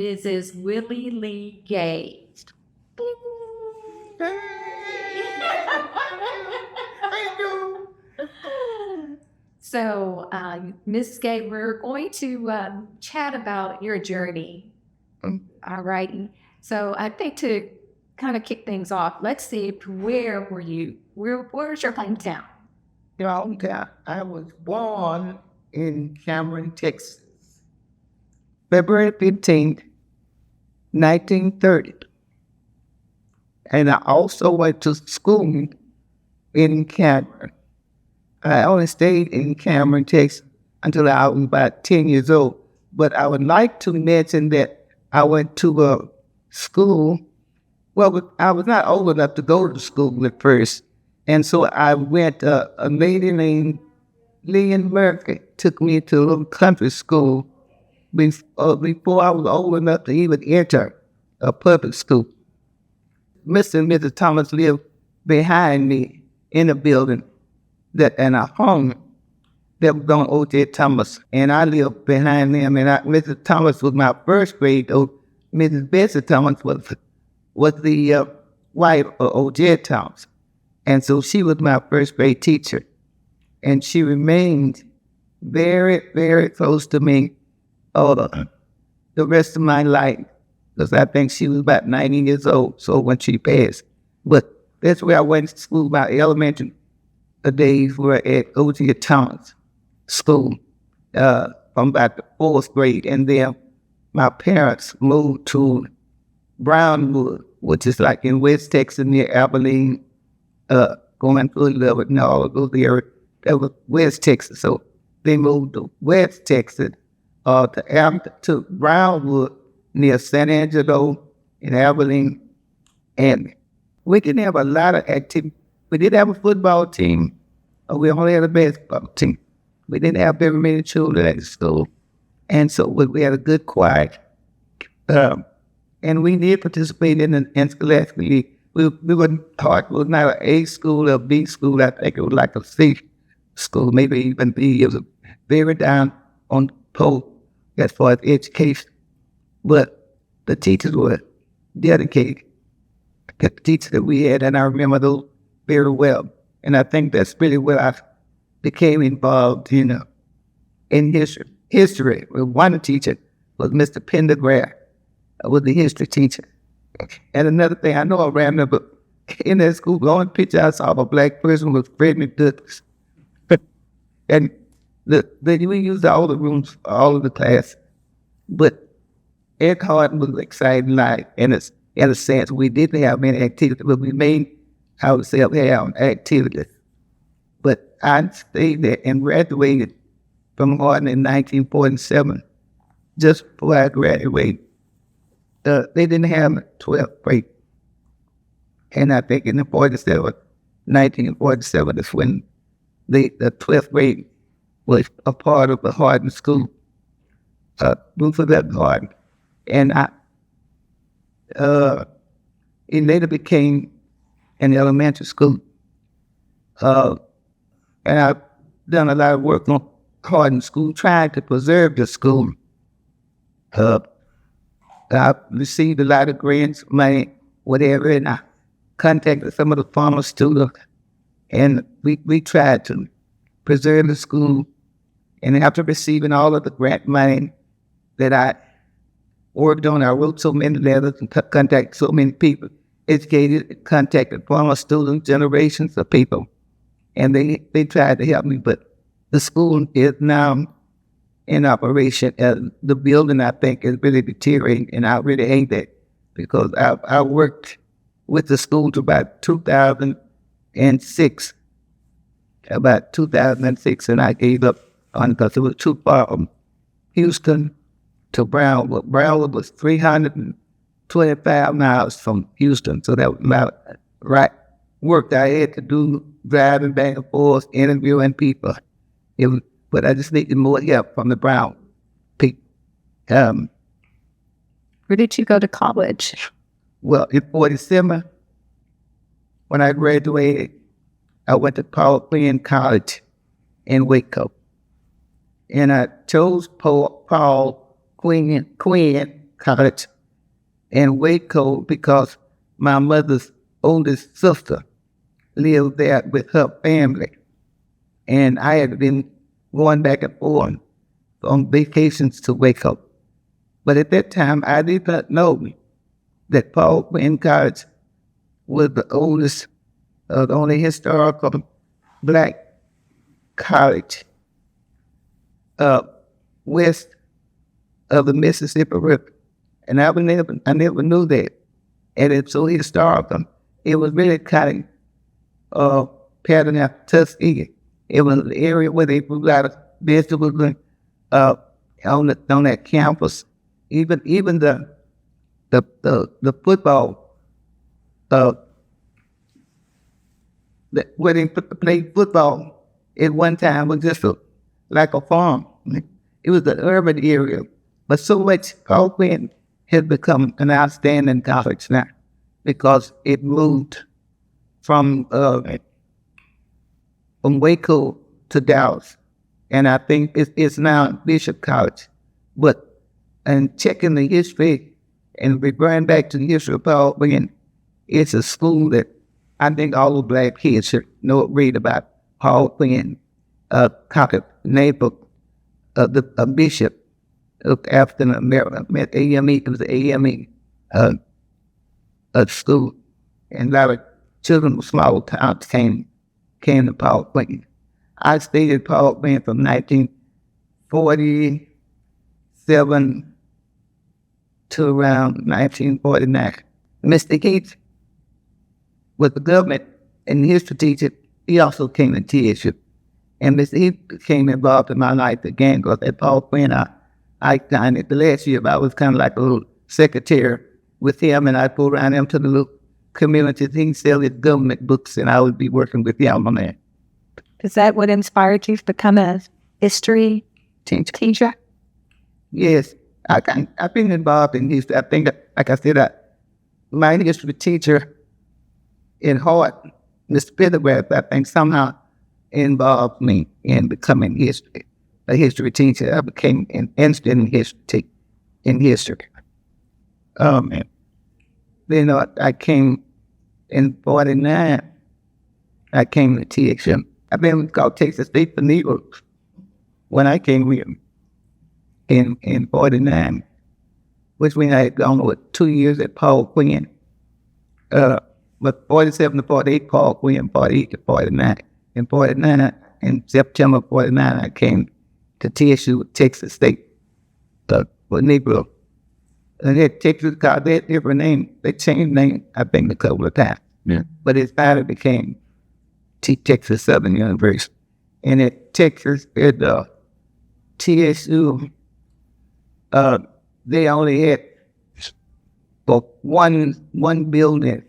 Mrs. Willie Lee Gay. So, Miss Gay, we're going to chat about your journey. All right. So I think to kind of kick things off, let's see, where were you? Where's your hometown? I was born in Cameron, Texas, February 15th, 1930. And I also went to school in Cameron. I only stayed in Cameron, Texas until I was about 10 years old. But I would like to mention that I went to a school. Well, I was not old enough to go to school at first. And so I went, a lady named Lynn Murphy took me to a little country school before I was old enough to even enter a public school. Mr. and Mrs. Thomas lived behind me in a building and a home that was on O.J. Thomas, and I lived behind them. And Mrs. Thomas was my first grade, though Mrs. Bessie Thomas was the wife of O.J. Thomas. And so she was my first grade teacher. And she remained very, very close to me the rest of my life, because I think she was about 90 years old, so when she passed. But that's where I went to school. My elementary days were at O.J. Thomas School from about the fourth grade. And then my parents moved to Brownwood, which is like in West Texas near Abilene, going through Lubbock and all of those areas. That was West Texas. So they moved to West Texas to Brownwood near San Angelo in Abilene. And we didn't have a lot of activity. We did have a football team. We only had a basketball team. We didn't have very many children at the school. And so we had a good quiet. And we did participate in scholastic league. We weren't taught, it was not an A school or B school. I think it was like a C school, maybe even B. It was very down on pole as far as education. But the teachers were dedicated. The teachers that we had, and I remember those very well. And I think that's really where I became involved, in history. One teacher was Mr. Pendergrass, was the history teacher. And another thing, I know I remember in that school, the only picture I saw of a black person was Frederick Douglass. And we used all the rooms, all of the class. But Ed Hart was exciting life in a sense. We didn't have many activities, but we made ourselves have activities. But I stayed there and graduated from Harvard in 1947. Just before I graduated, they didn't have 12th grade. And I think in 1947 is when the 12th grade was a part of the Hardin School, Luther Hardin. And it later became an elementary school. And I've done a lot of work on Hardin School, trying to preserve the school. I received a lot of grants, money, whatever, and I contacted some of the former students, and we tried to preserve the school. And after receiving all of the grant money that I worked on, I wrote so many letters and contacted so many people, educated, contacted former students, generations of people, and they tried to help me. But the school is now in operation. The building, I think, is really deteriorating, and I really hate that, because I worked with the school to about 2006. About 2006, and I gave up on it because it was too far from Houston to Brownwood. Brownwood was 325 miles from Houston, so that was about right work that I had to do, driving back and forth, interviewing people. But I just needed more help from the Brown people. Where did you go to college? Well, in 47, when I graduated, I went to Covington College in Waco. And I chose Paul Quinn College in Waco because my mother's oldest sister lived there with her family. And I had been going back and forth on vacations to Waco. But at that time, I did not know that Paul Quinn College was the oldest, the only historical black college west of the Mississippi River. And I never knew that. And it's so historical. It was really kind of patterned after Tuskegee. It was an area where they grew a lot of vegetables on that campus. Even the football, where they played football at one time was just like a farm. It was an urban area, but so much Paul Quinn has become an outstanding college now because it moved from Waco to Dallas, and I think it's now Bishop College. But and checking the history and referring back to the history of Paul Quinn, it's a school that I think all the black kids should read about. Paul Quinn, College, name of a bishop of African American, AME, it was the AME school, and a lot of children from small towns came to Paul Quinn. I stayed at Paul Quinn from 1947 to around 1949. Mr. Gates was the government and history teacher. He also came to TSU. And Mr. He became involved in my life again because at Paul Quinn, I kind of, the last year, I was kind of like a little secretary with him, and I'd go around him to the little communities. He'd sell his government books, and I would be working with him on that. Is that what inspired you to become a history teacher? Yes. I've been involved in history. I think, like I said, my history teacher in heart, Mr. Pendergrass, I think somehow involved me in becoming a history teacher. I became interested in history. Then I came in 49. I came to TXM. I've been called Texas State for Negroes when I came here in 49, which means I had gone over 2 years at Paul Quinn. But 47 to 48, Paul Quinn, 48 to 49. In 49, in September 49, I came to TSU with Texas State for Negro. And that Texas called that different name. They changed name, I think, a couple of times. Yeah. But it finally became Texas Southern University. And at Texas, at TSU, they only had one building.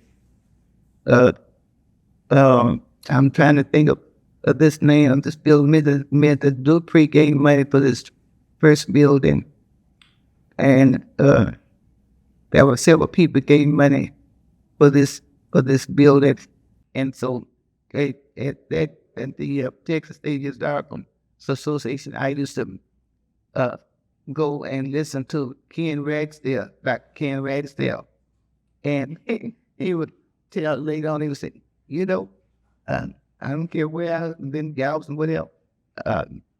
I'm trying to think of this name of this building. Mr. Dupree gave money for this first building, and there were several people gave money for this building, and so at the Texas State Historical Association, I used to go and listen to Ken Ragsdale, Dr. Ken Ragsdale, and he would tell later on, he would say, I don't care where I've been, Galveston, whatever.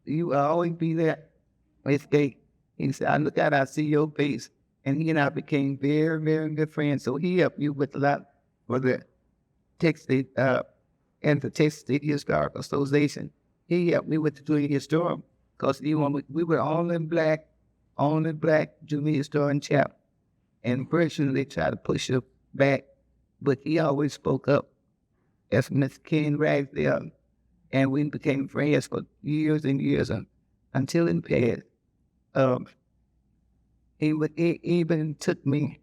You will always be there. He said, I look out, I see your face. And he and I became very, very good friends. So he helped me with a lot for the Texas State, and the Texas State Historical Association. He helped me with doing historian because we were all in black junior historian chapter. And personally, they tried to push us back, but he always spoke up. As Mr. Ken Ragsdale, and we became friends for years and years until it passed. He even took me,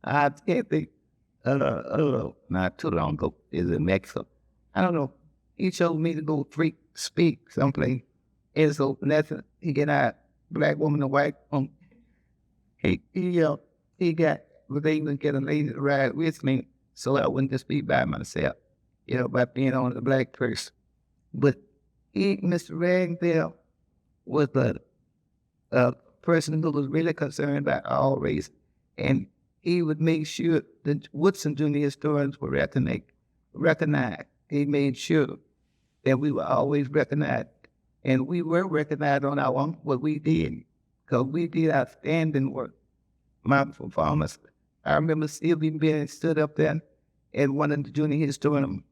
I think, not too long ago, is in Mexico. I don't know. He showed me to go speak someplace. And so he got a black woman and white woman. He was able to get a lady to ride with me so I wouldn't just be by myself, by being on the black person. But Mr. Ragsdale was person who was really concerned about all race, and he would make sure that Woodson junior historians were recognized. He made sure that we were always recognized, and we were recognized on our own, what we did, because we did outstanding work. My performance, I remember Sylvia being stood up there at one of the junior historian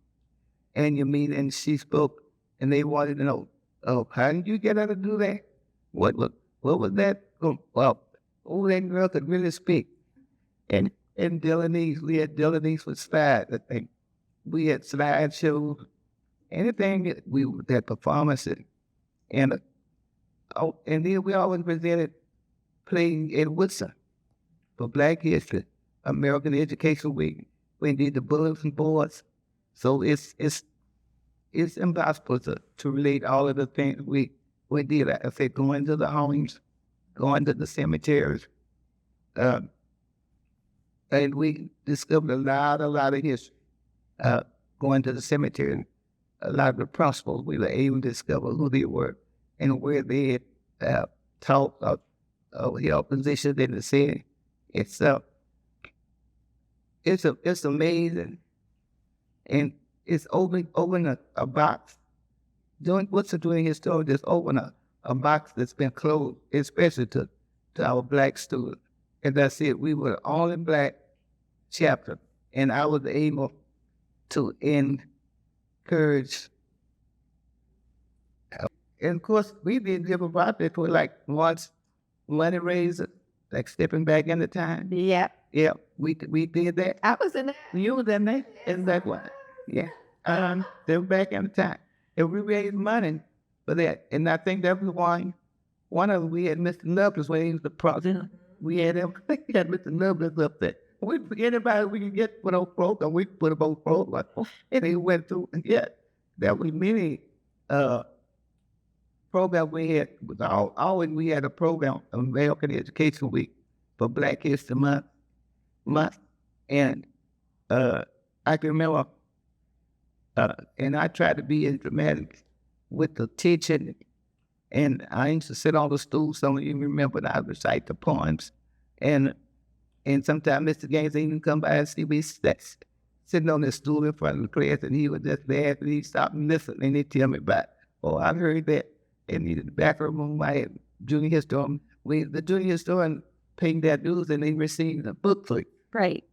annual meeting, and she spoke, and they wanted to know, oh, how did you get her to do that? What was that? Well, that girl could really speak. And Delanese, we had Delanese with slides, I think. We had slideshows, anything that performances. And then we always presented playing in Woodson for Black History, American Education Week. We did the bulletin boards. So it's impossible to relate all of the things we did. Like I said, going to the homes, going to the cemeteries, and we discovered a lot of history. Going to the cemetery, a lot of the principals, we were able to discover who they were and where they had taught positions in the city. It's amazing, and it's open a box. Doing his story, just open a box that's been closed, especially to our Black students. As I said, we were the only Black chapter, and I was able to encourage. And of course, we did different projects for like once money raiser, like stepping back into time. Yeah. Yeah, we did that. I was in that. You was in that? Is that one? Yeah. Step back into time. And we raised money for that. And I think that was one of them, we had Mr. Lovelace when he was the president. We had Mr. Lovelace up there. Anybody we could get put on program, we put them on program. And he went through, there was many programs we had. Always we had a program, American Education Week for Black History Month. And I can remember, and I tried to be as dramatic with the teaching. And I used to sit on the stool, some of you remember, and I would recite the poems. And sometimes Mr. Gaines even come by and see me sitting on the stool in front of the class, and he would just laugh, and he'd stop and listen, and he'd tell me about, oh, I heard that. And in the back room, I had junior historian. The junior historian paid their dues, and they received a booklet. Right.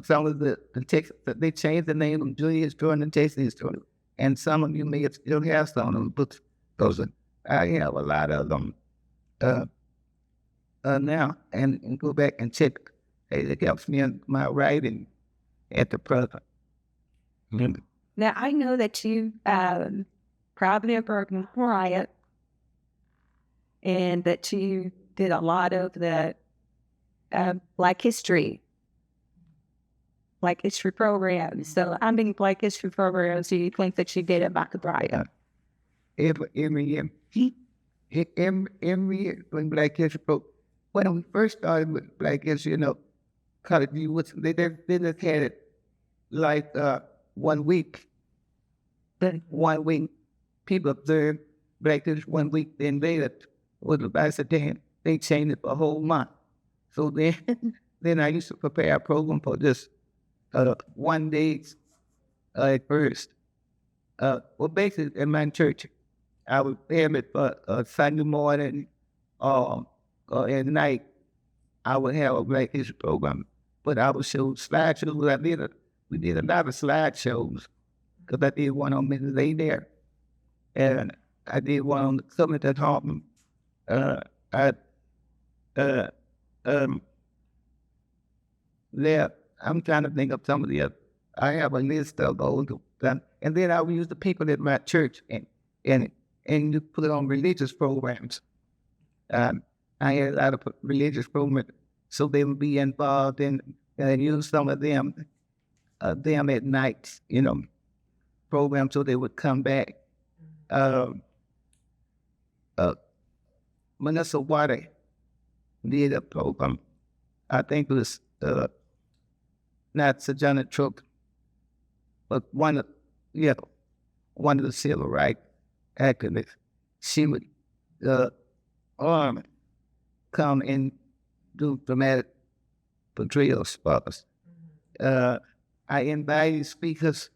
Some of the Texans, they changed the name of junior historian and Texas historian. And some of you may still have some of those books. I have a lot of them now, and go back and check. It helps me in my writing at the present. Mm-hmm. Now, I know that you probably have broken riot, and that you did a lot of the Black history programs. So how many Black history programs do you think that you did at Macabria? Every year. Every year when Black History program. When we first started with Black History, college, they just had it like 1 week. Then 1 week, people observed Black History 1 week, then later, they changed it for a whole month. So then I used to prepare a program for just 1 day at first. Well, basically, in my church, I would have it for Sunday morning or at night. I would have a Black History program, but I would show slideshows. We did a lot of slideshows because I did one on Mrs. A there, and I did one on the Covington House. There, I'm trying to think of some of the other. I have a list of those, and then I would use the people at my church and put it on religious programs. I had a lot of religious programs, so they would be involved in, and I use some of them at night, programs, so they would come back. Melissa Water did a program. I think it was not Sojourner Truth, but one of the civil rights activists. She would come and do dramatic portrayal spots. I invited speakers.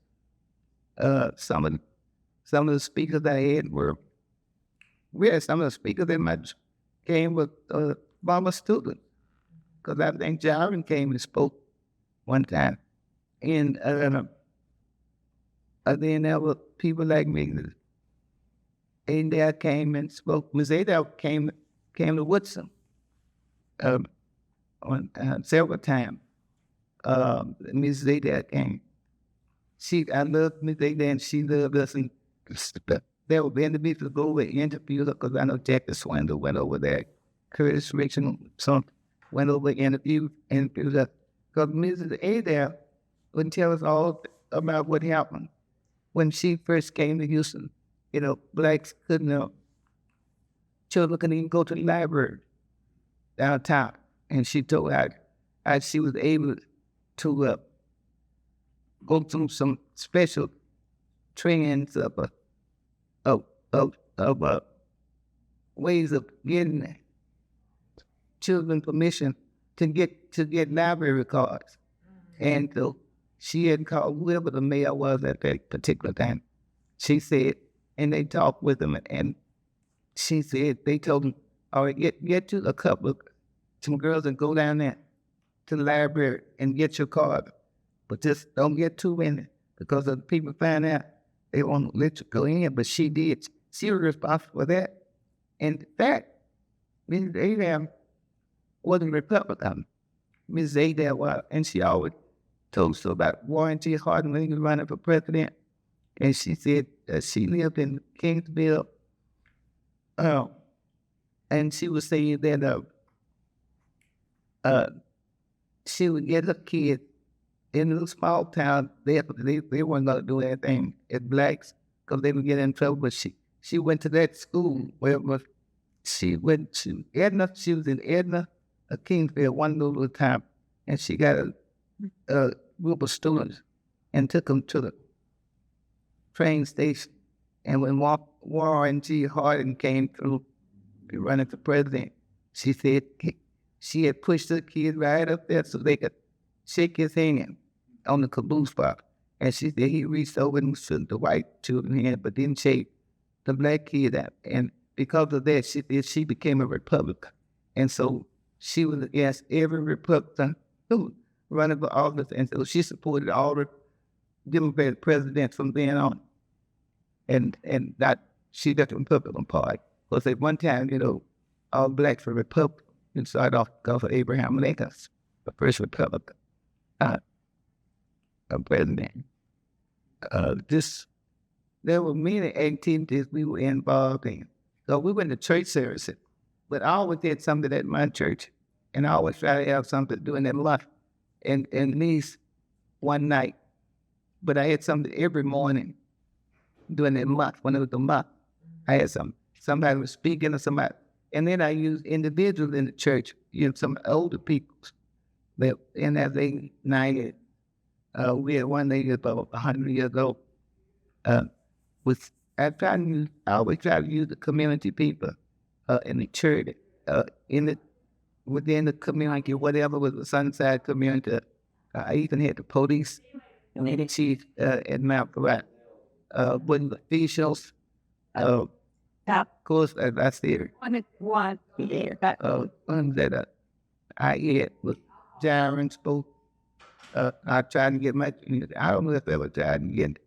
Some of the speakers I had some of the speakers that came with former students, because I think Jaron came and spoke one time, and then there were people like me. Adele came and spoke. Miss Adele came to Woodson on several times. Miss Adele came. I loved Miss Adele, and she loved us. And there were individuals to go over and interview her, because I know Jackie Swindle went over there. Curtis Richard went over and interviewed her. Because Mrs. Adele would tell us all about what happened when she first came to Houston. Blacks children couldn't even go to the library downtown. And she told how she was able to go through some special trainings of ways of getting children permission to get library cards. And so she had called whoever the mayor was at that particular time. She said, and they talked with them, and she said, they told them, all right, get you some girls and go down there to the library and get your card. But just don't get too many, because if people find out, they won't let you go in. But she did. She was responsible for that. And in fact, Mrs. Adele wasn't Republican. Mrs. Adele was, and she always told us about Warren G. Harding when he was running for president. And she said she lived in Kingsville, and she was saying that she would get her kids in a small town. They weren't going to do anything as blacks, because they would get in trouble. But she went to that school where she went to Edna. She was in Edna, Kingsville, one little time, and she got a group of students and took them to the train station. And when Warren G. Harding came through running for president, she said she had pushed the kids right up there so they could shake his hand on the caboose box. And she said he reached over and shook the white children's hand, but didn't shake the black kid out. And because of that, she became a Republican. And so she was against every Republican who running for office. And so she supported all the Democratic presidents from then on. And that she got the Republican Party. Because at one time, all blacks were Republicans. And started off because of Abraham Lincoln, the first Republican president. There were many activities we were involved in. So we went to church services, but I always did something at my church, and I always try to have something to do in that month, and at least one night. But I had something every morning during that month. When it was the month, I had somebody was speaking or somebody. And then I used individuals in the church, some older people that in their late 90s. We had one lady about 100 years old. I always try to use the community people in the church, within the community, whatever was the Sunnyside community. I even had the police and the chief at Mount Carrat, with the officials. Of course, I said, one that I had was Jaron spoke. I tried to get I don't know if I ever tried to get